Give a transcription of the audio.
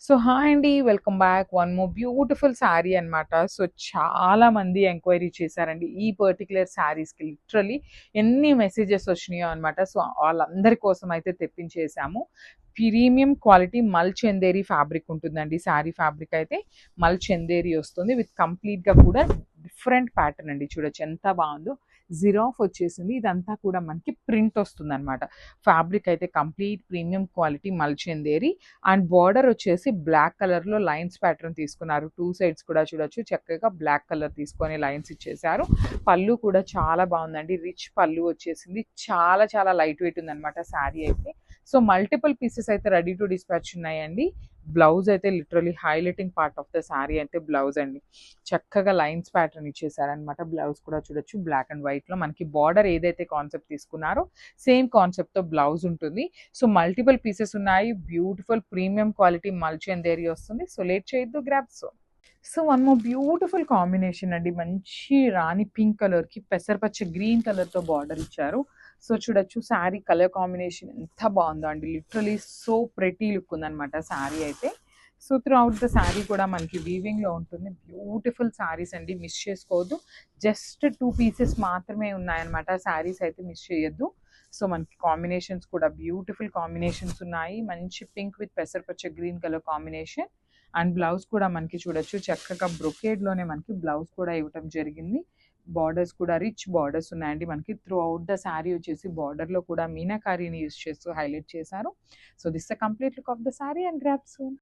So hi అండి. Welcome back. One more beautiful sari అనమాట. So చాలా మంది ఎంక్వైరీ చేశారండి ఈ పర్టిక్యులర్ శారీస్‌కి. లిటరల్లీ ఎన్ని మెసేజెస్ వచ్చినాయో అనమాట. సో వాళ్ళందరి కోసం అయితే తెప్పించేసాము. ప్రీమియం క్వాలిటీ మల్ చందేరి ఫ్యాబ్రిక్ ఉంటుందండి. శారీ ఫ్యాబ్రిక్ అయితే మల్ చందేరి వస్తుంది. విత్ కంప్లీట్‌గా కూడా డిఫరెంట్ ప్యాటర్న్ అండి. చూడొచ్చు ఎంత బాగుందో. జిరాఫ్ వచ్చేసింది. ఇదంతా కూడా మనకి ప్రింట్ వస్తుందనమాట. ఫ్యాబ్రిక్ అయితే కంప్లీట్ ప్రీమియం క్వాలిటీ మల్ చందేరి అండ్ బార్డర్ వచ్చేసి బ్లాక్ కలర్‌లో లైన్స్ ప్యాటర్న్ తీసుకున్నారు. 2 సైడ్స్ కూడా చూడొచ్చు. చక్కగా బ్లాక్ కలర్ తీసుకొని లైన్స్ ఇచ్చేసారు. పళ్ళు కూడా చాలా బాగుందండి. రిచ్ పళ్ళు వచ్చేసింది. చాలా చాలా లైట్ వెయిట్ ఉందనమాట శారీ అయితే. సో మల్టిపుల్ పీసెస్ అయితే రెడీ టు డిస్పాచ్ ఉన్నాయండి. బ్లౌజ్ అయితే literally highlighting part of the sari అయితే బ్లౌజ్ అండి. చక్కగా లైన్స్ ప్యాటర్న్ ఇచ్చేసారనమాట. బ్లౌజ్ కూడా చూడొచ్చు బ్లాక్ అండ్ వైట్‌లో మనకి బార్డర్ ఏదైతే కాన్సెప్ట్ తీసుకున్నారో సేమ్ కాన్సెప్ట్‌తో బ్లౌజ్ ఉంటుంది. సో మల్టిపుల్ పీసెస్ ఉన్నాయి. బ్యూటిఫుల్ ప్రీమియం క్వాలిటీ మల్ చందేరి వస్తుంది. సో లేట్ చేయొద్దు, grab so. So one more beautiful combination అండి. మంచి రాణి పింక్ కలర్‌కి పెసరపచ్చ గ్రీన్ కలర్‌తో బార్డర్ ఇచ్చారు. సో చూడొచ్చు శారీ కలర్ కాంబినేషన్ ఎంత బాగుందో అండి. లిటరల్లీ సో ప్రెటీ లుక్ ఉందనమాట శారీ అయితే. So through out the sari కూడా మనకి వీవింగ్‌లో ఉంటుంది. బ్యూటిఫుల్ శారీస్ అండి, మిస్ చేసుకోవద్దు. జస్ట్ 2 పీసెస్ మాత్రమే ఉన్నాయన్నమాట. శారీస్ అయితే మిస్ చేయొద్దు. సో మనకి కాంబినేషన్స్ కూడా బ్యూటిఫుల్ కాంబినేషన్స్ ఉన్నాయి. మంచి పింక్ విత్ పెసరపచ్చ green colour combination. And blouse కూడా మనకి చూడొచ్చు చక్కగా బ్రొకేడ్‌లోనే మనకి బ్లౌజ్ కూడా ఇవ్వటం జరిగింది. బార్డర్స్ కూడా రిచ్ బార్డర్స్ ఉన్నాయండి. మనకి త్రూ అవుట్ ద శారీ వచ్చేసి బార్డర్‌లో కూడా మీనాకారీని యూజ్ చేస్తూ హైలైట్ చేశారు. So this the complete look of the sari and grab soon.